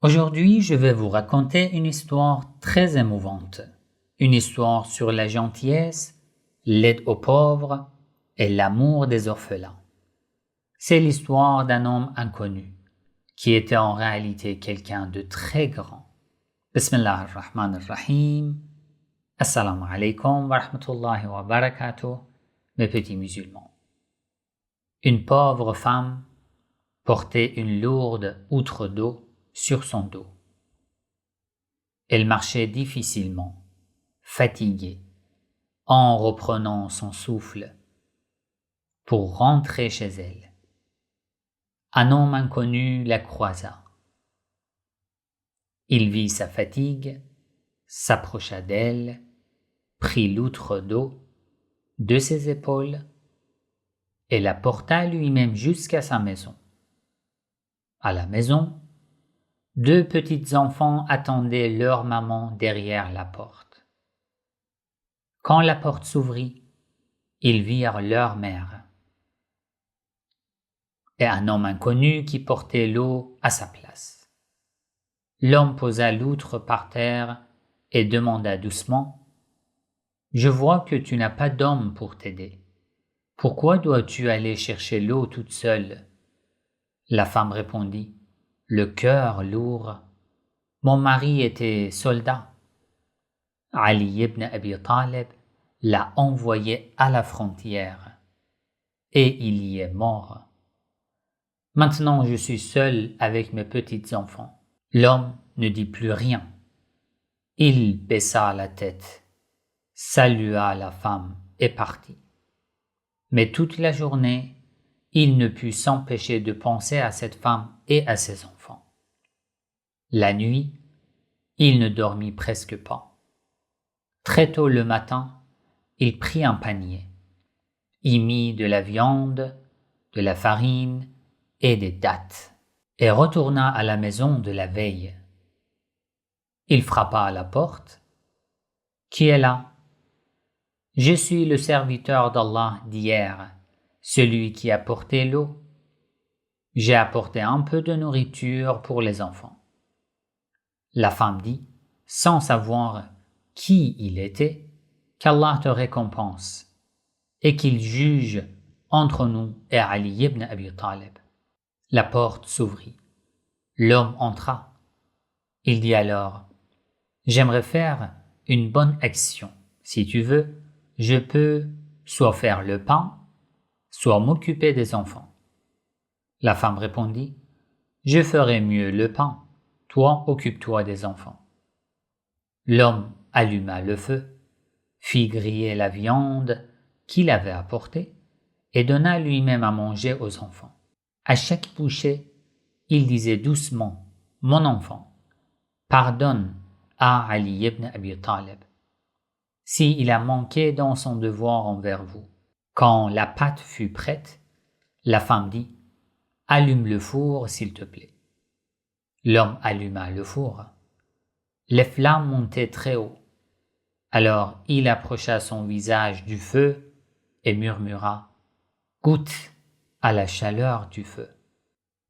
Aujourd'hui, je vais vous raconter une histoire très émouvante. Une histoire sur la gentillesse, l'aide aux pauvres et l'amour des orphelins. C'est l'histoire d'un homme inconnu qui était en réalité quelqu'un de très grand. Bismillah ar-Rahman ar-Rahim. Assalamu alaikum wa rahmatullahi wa barakatuh, mes petits musulmans. Une pauvre femme portait une lourde outre d'eau sur son dos. Elle marchait difficilement, fatiguée, en reprenant son souffle pour rentrer chez elle. Un homme inconnu la croisa. Il vit sa fatigue, s'approcha d'elle, prit l'outre d'eau de ses épaules et la porta lui-même jusqu'à sa maison. À la maison, deux petits enfants attendaient leur maman derrière la porte. Quand la porte s'ouvrit, ils virent leur mère et un homme inconnu qui portait l'eau à sa place. L'homme posa l'outre par terre et demanda doucement : « Je vois que tu n'as pas d'homme pour t'aider. Pourquoi dois-tu aller chercher l'eau toute seule ?» La femme répondit : « Le cœur lourd. Mon mari était soldat. Ali ibn Abi Talib l'a envoyé à la frontière et il y est mort. Maintenant je suis seul avec mes petits enfants. » L'homme ne dit plus rien. Il baissa la tête, salua la femme et partit. Mais toute la journée, il ne put s'empêcher de penser à cette femme et à ses enfants. La nuit, il ne dormit presque pas. Très tôt le matin, il prit un panier, y mit de la viande, de la farine et des dattes, et retourna à la maison de la veille. Il frappa à la porte. « Qui est là ? » ?»« Je suis le serviteur d'Allah d'hier, celui qui a porté l'eau. J'ai apporté un peu de nourriture pour les enfants. » La femme dit, sans savoir qui il était, « Qu'Allah te récompense et qu'il juge entre nous et Ali ibn Abi Talib. » La porte s'ouvrit. L'homme entra. Il dit alors : « J'aimerais faire une bonne action. Si tu veux, je peux soit faire le pain, soit m'occuper des enfants. » La femme répondit : « Je ferai mieux le pain. Toi, occupe-toi des enfants. » L'homme alluma le feu, fit griller la viande qu'il avait apportée et donna lui-même à manger aux enfants. À chaque bouchée, il disait doucement : « Mon enfant, pardonne à Ali ibn Abi Talib s'il a manqué dans son devoir envers vous. » Quand la pâte fut prête, la femme dit : « Allume le four, s'il te plaît. » L'homme alluma le four. Les flammes montaient très haut. Alors il approcha son visage du feu et murmura : « Goûte à la chaleur du feu. »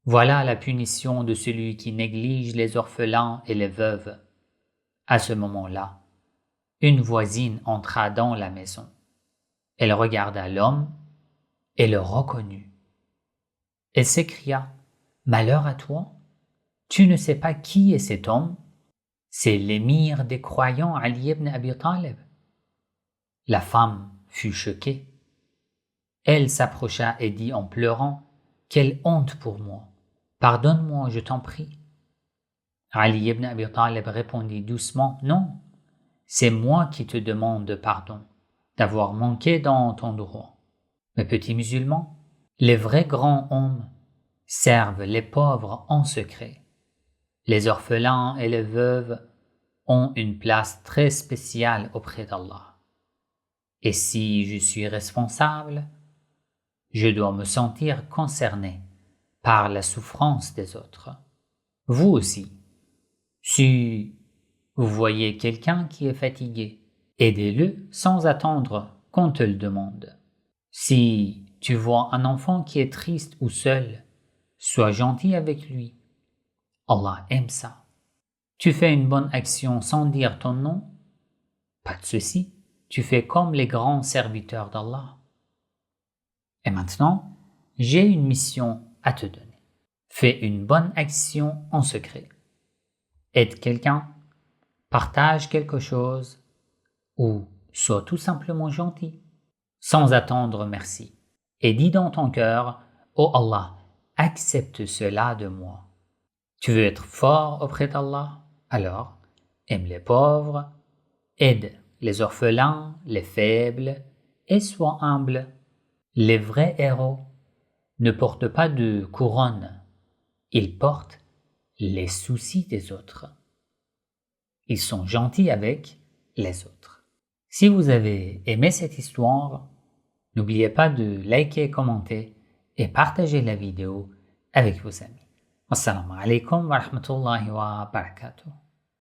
Voilà la punition de celui qui néglige les orphelins et les veuves. À ce moment-là, une voisine entra dans la maison. Elle regarda l'homme et le reconnut. Elle s'écria : « Malheur à toi, tu ne sais pas qui est cet homme ? C'est l'émir des croyants Ali ibn Abi Talib. » La femme fut choquée. Elle s'approcha et dit en pleurant : « Quelle honte pour moi ! Pardonne-moi, je t'en prie. » Ali ibn Abi Talib répondit doucement : « Non, c'est moi qui te demande pardon d'avoir manqué dans ton droit. » Mes petits musulmans, les vrais grands hommes servent les pauvres en secret. Les orphelins et les veuves ont une place très spéciale auprès d'Allah. Et si je suis responsable, je dois me sentir concerné par la souffrance des autres. Vous aussi, si vous voyez quelqu'un qui est fatigué, aidez-le sans attendre qu'on te le demande. Si tu vois un enfant qui est triste ou seul, sois gentil avec lui. Allah aime ça. Tu fais une bonne action sans dire ton nom? Pas de souci, tu fais comme les grands serviteurs d'Allah. Et maintenant, j'ai une mission à te donner. Fais une bonne action en secret. Aide quelqu'un, partage quelque chose ou sois tout simplement gentil, sans attendre merci. Et dis dans ton cœur, oh Allah, accepte cela de moi. Tu veux être fort auprès d'Allah? Alors, aime les pauvres, aide les orphelins, les faibles, et sois humble. Les vrais héros ne portent pas de couronne, ils portent les soucis des autres. Ils sont gentils avec les autres. Si vous avez aimé cette histoire, n'oubliez pas de liker, commenter et partager la vidéo avec vos amis. Assalamu alaikum wa rahmatullahi wa barakatuh.